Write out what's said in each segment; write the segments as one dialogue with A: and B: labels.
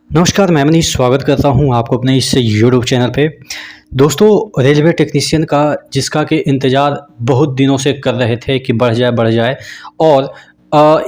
A: नमस्कार, मैं मनीष स्वागत करता हूं आपको अपने इस यूट्यूब चैनल पे। दोस्तों, रेलवे टेक्नीशियन का जिसका कि इंतज़ार बहुत दिनों से कर रहे थे कि बढ़ जाए और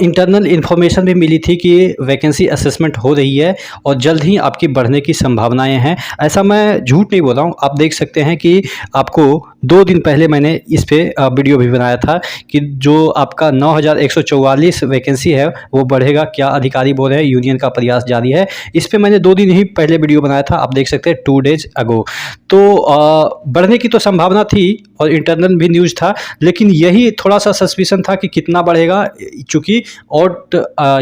A: इंटरनल इन्फॉर्मेशन भी मिली थी कि वैकेंसी असेसमेंट हो रही है और जल्द ही आपकी बढ़ने की संभावनाएं हैं। ऐसा मैं झूठ नहीं बोल रहा हूँ, आप देख सकते हैं कि आपको 2 दिन पहले मैंने इस पे वीडियो भी बनाया था कि जो आपका 9144 वैकेंसी है वो बढ़ेगा, क्या अधिकारी बोल रहे हैं, यूनियन का प्रयास जारी है। इस पे मैंने 2 दिन ही पहले वीडियो बनाया था, आप देख सकते हैं 2 डेज़ अगो। तो बढ़ने की तो संभावना थी और इंटरनल भी न्यूज़ था, लेकिन यही थोड़ा-सा सस्पिशन था कि कितना बढ़ेगा, चूँकि और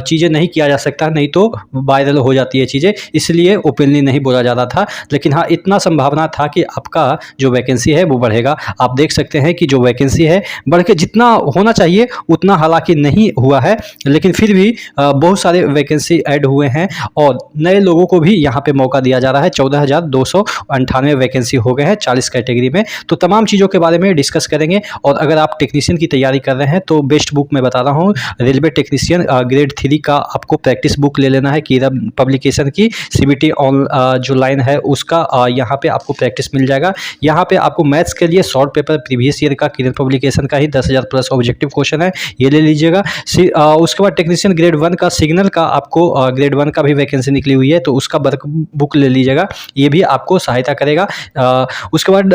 A: चीज़ें नहीं किया जा सकता, नहीं तो वायरल हो जाती है चीज़ें, इसलिए ओपनली नहीं बोला जा रहा था। लेकिन हाँ, इतना संभावना था कि आपका जो वैकेंसी है वो बढ़ेगा। आप देख सकते हैं कि जो वैकेंसी है बढ़ के जितना होना चाहिए उतना हालाँकि नहीं हुआ है, लेकिन फिर भी बहुत सारे वैकेंसी ऐड हुए हैं और नए लोगों को भी यहाँ पे मौका दिया जा रहा है। 14,298 वैकेंसी हो गए हैं 40 कैटेगरी में। तो तमाम चीज़ों के बारे में डिस्कस करेंगे और अगर आप टेक्नीशियन की तैयारी कर रहे हैं तो बेस्ट बुक मैं बता रहा हूँ, रेलवे टेक्नीशियन ग्रेड 3 का आपको प्रैक्टिस बुक ले लेना है किरण पब्लिकेशन की। सीबीटी ऑन जो लाइन है उसका यहाँ पे आपको प्रैक्टिस मिल जाएगा। यहाँ पे आपको मैथ्स के लिए शॉर्ट पेपर प्रीवियस ईयर का किरण पब्लिकेशन का ही 10,000 प्लस ऑब्जेक्टिव क्वेश्चन है, ये ले लीजिएगा। उसके बाद टेक्नीशियन ग्रेड 1 का सिग्नल का आपको ग्रेड 1 का भी वैकेंसी निकली हुई है, तो उसका वर्क बुक ले लीजिएगा, ये भी आपको सहायता करेगा। उसके बाद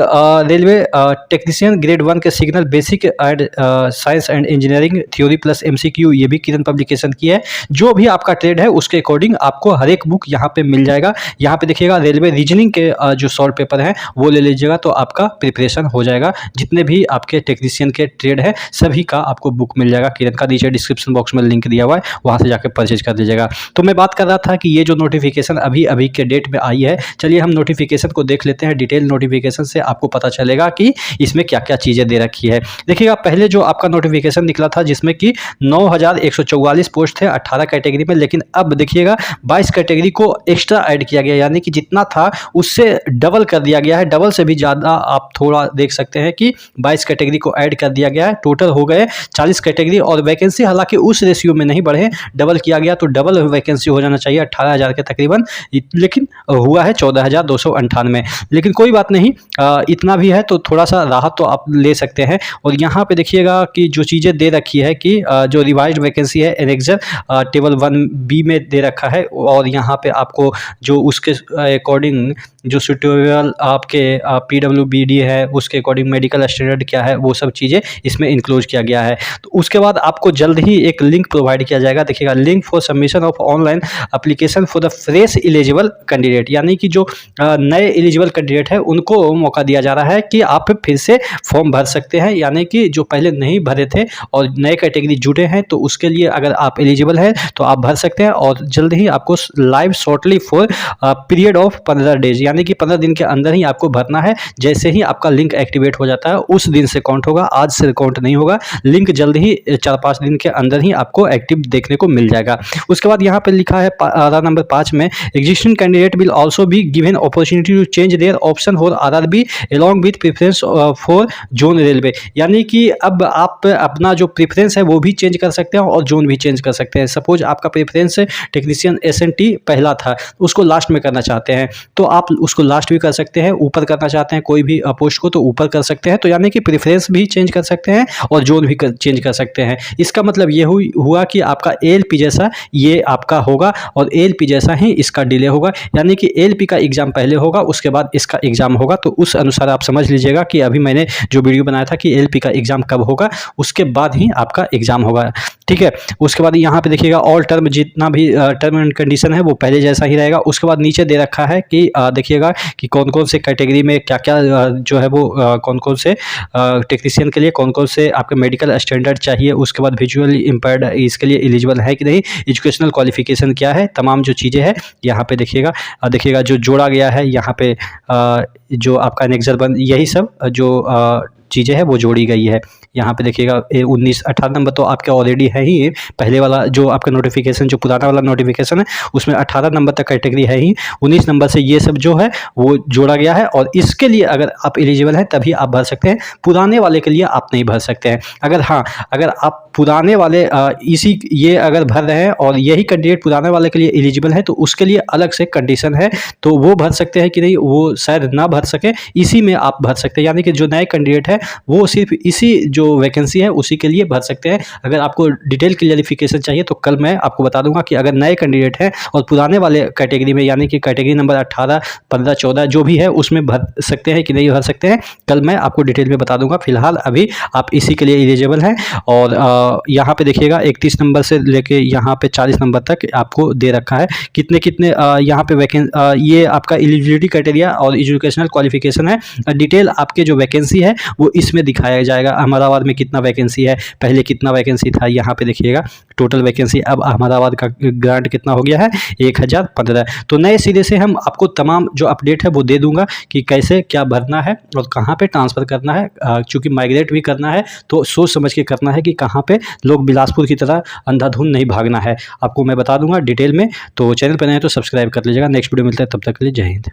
A: रेलवे टेक्नीशियन ग्रेड 1 के signal basic and science and engineering theory plus MCQ, ये भी किरण पब्लिकेशन की है। जो भी आपका ट्रेड है उसके अकॉर्डिंग आपको हर एक बुक यहाँ पे मिल जाएगा। यहाँ पे देखिएगा रेलवे रीजनिंग के जो शॉर्ट पेपर हैं वो ले लीजिएगा, तो आपका प्रिपरेशन हो जाएगा। जितने भी आपके टेक्नीशियन के ट्रेड है सभी का आपको बुक मिल जाएगा। किरण का नीचे डिस्क्रिप्शन बॉक्स में लिंक दिया हुआ है, वहाँ से जाकर परचेज कर लीजिएगा। तो मैं बात कर रहा था कि ये जो नोटिफिकेशन अभी के डेट में आई है, चलिए हम नोटिफिकेशन को देख लेते हैं। डिटेल नोटिफिकेशन से आपको पता चलेगा कि इसमें क्या क्या चीज़ें दे रखी है। देखिएगा, पहले जो आपका नोटिफिकेशन निकला था जिसमें कि 9,144 पोस्ट थे 18 कैटेगरी में, लेकिन अब देखिएगा 22 कैटेगरी को एक्स्ट्रा ऐड किया गया, यानी कि जितना था उससे डबल कर दिया गया है। डबल से भी ज़्यादा आप थोड़ा देख सकते हैं कि 22 कैटेगरी को ऐड कर दिया गया है। टोटल हो गए 40 कैटेगरी और वैकेंसी हालांकि उस रेशियो में नहीं बढ़े, डबल किया गया, तो डबल वैकेंसी हो जाना चाहिए 18,000 के तकरीबन, लेकिन हुआ है 14,298। लेकिन कोई बात नहीं, इतना भी है तो थोड़ा सा राहत तो आप ले सकते हैं। और यहाँ पे देखिएगा कि जो चीज़ें दे रखी है कि जो रिवाइज्ड वैकेंसी है एनेक्सर टेबल 1B में दे रखा है, और यहाँ पे आपको जो उसके अकॉर्डिंग जो सुटेबल आपके PWBD है उसके अकॉर्डिंग मेडिकल स्टैंडर्ड क्या है वो सब चीज़ें इसमें इंक्लूड किया गया है। तो उसके बाद आपको जल्द ही एक लिंक प्रोवाइड किया जाएगा। देखिएगा, link for submission of online application for the fresh eligible candidate, यानी कि जो नए एलिजिबल कैंडिडेट है उनको मौका दिया जा रहा है कि आप फिर से फॉर्म भर सकते हैं, यानी कि जो पहले नहीं भरे थे और नए कैटेगरी जुड़े हैं तो उसके लिए अगर आप एलिजिबल हैं तो आप भर सकते हैं। और जल्द ही आपको live shortly for period of 15 days, यानी कि 15 दिन के अंदर ही आपको भरना है। जैसे ही आपका लिंक एक्टिवेट हो जाता है उस दिन से काउंट होगा, आज से काउंट नहीं होगा। लिंक जल्द ही 4-5 दिन के अंदर ही आपको एक्टिव देखने को मिल जाएगा। उसके बाद यहाँ पे लिखा है नंबर 5 में, existing candidate will also be given opportunity to change their option for RRB along with preference for zone railway, यानी कि अब आप अपना जो प्रेफरेंस है वो भी चेंज कर सकते हैं और जोन भी चेंज कर सकते हैं। सपोज आपका प्रेफरेंस टेक्नीशियन SNT पहला था, उसको लास्ट में करना चाहते हैं तो आप उसको लास्ट भी कर सकते हैं, ऊपर करना चाहते हैं कोई भी पोस्ट को तो ऊपर कर सकते हैं। तो यानी कि प्रेफरेंस भी चेंज कर सकते हैं और जोन भी चेंज कर सकते हैं। इसका मतलब ये हुआ कि आपका ALP जैसा ये आपका होगा और ALP जैसा ही इसका डिले होगा, यानी कि ALP का एग्जाम पहले होगा उसके बाद इसका एग्जाम होगा। तो उस अनुसार आप समझ लीजिएगा कि अभी मैंने जो वीडियो बनाया था कि ALP का एग्जाम कब होगा, उसके बाद ही आपका एग्जाम होगा, ठीक है। उसके बाद यहाँ पे देखिएगा ऑल टर्म, जितना भी टर्म एंड कंडीशन है वो पहले जैसा ही रहेगा। उसके बाद नीचे दे रखा है कि देखिएगा कि कौन कौन से कैटेगरी में क्या क्या जो है वो कौन कौन से टेक्नीशियन के लिए कौन कौन से आपके मेडिकल स्टैंडर्ड चाहिए, उसके बाद विजुअली इम्पेयर्ड इसके लिए एलिजिबल है कि नहीं, एजुकेशनल क्वालिफिकेशन क्या है, तमाम जो चीज़ें हैं यहाँ पे देखिएगा जो जोड़ा गया है यहाँ पे जो आपका एनेक्सर बन, यही सब जो चीज़ें हैं वो जोड़ी गई है। यहाँ पे देखिएगा 19 18 नंबर तो आपके ऑलरेडी है ही। पहले वाला जो आपका नोटिफिकेशन, जो पुराना वाला नोटिफिकेशन है उसमें 18 नंबर तक कैटेगरी है ही। 19 नंबर से ये सब जो है वो जोड़ा गया है, और इसके लिए अगर आप एलिजिबल हैं तभी आप भर सकते हैं। पुराने वाले के लिए आप नहीं भर सकते हैं। अगर आप पुराने वाले ये अगर भर रहे हैं और यही कैंडिडेट पुराने वाले के लिए एलिजिबल है तो उसके लिए अलग से कंडीशन है, तो वो भर सकते हैं कि नहीं, वो शायद ना भर सके, इसी में आप भर सकते हैं। यानी कि जो नए कैंडिडेट है वो सिर्फ इसी जो वैकेंसी है उसी के लिए भर सकते हैं। अगर आपको डिटेल क्लियरिफिकेशन चाहिए तो कल मैं आपको बता दूंगा कि अगर नए कैंडिडेट हैं और पुराने वाले कैटेगरी में, यानी कि कैटेगरी नंबर 18 15 14 जो भी है उसमें भर सकते हैं कि नहीं भर सकते हैं, कल मैं आपको डिटेल में बता दूंगा। फिलहाल अभी आप इसी के लिए एलिजिबल हैं। और यहाँ पे देखिएगा 31 नंबर से लेके यहाँ पे 40 नंबर तक आपको दे रखा है कितने कितने यहाँ पे ये आपका एलिजिबिलिटी क्राइटेरिया और एजुकेशनल क्वालिफिकेशन है। डिटेल आपके जो वैकेंसी है वो इसमें दिखाया जाएगा। अहमदाबाद में कितना वैकेंसी है, पहले कितना वैकेंसी था, यहाँ पे देखिएगा टोटल वैकेंसी अब अहमदाबाद का ग्रांट कितना हो गया है 1015। तो नए सिरे से हम आपको तमाम जो अपडेट है वो दे दूंगा कि कैसे क्या भरना है और कहाँ पे ट्रांसफ़र करना है। चूँकि माइग्रेट भी करना है तो सोच समझ के करना है कि कहाँ पे लोग बिलासपुर की तरह अंधाधुंध नहीं भागना है। आपको मैं बता दूंगा डिटेल में। तो चैनल पर नए तो सब्सक्राइब कर लीजिएगा। नेक्स्ट वीडियो मिलता है, तब तक के लिए जय हिंद।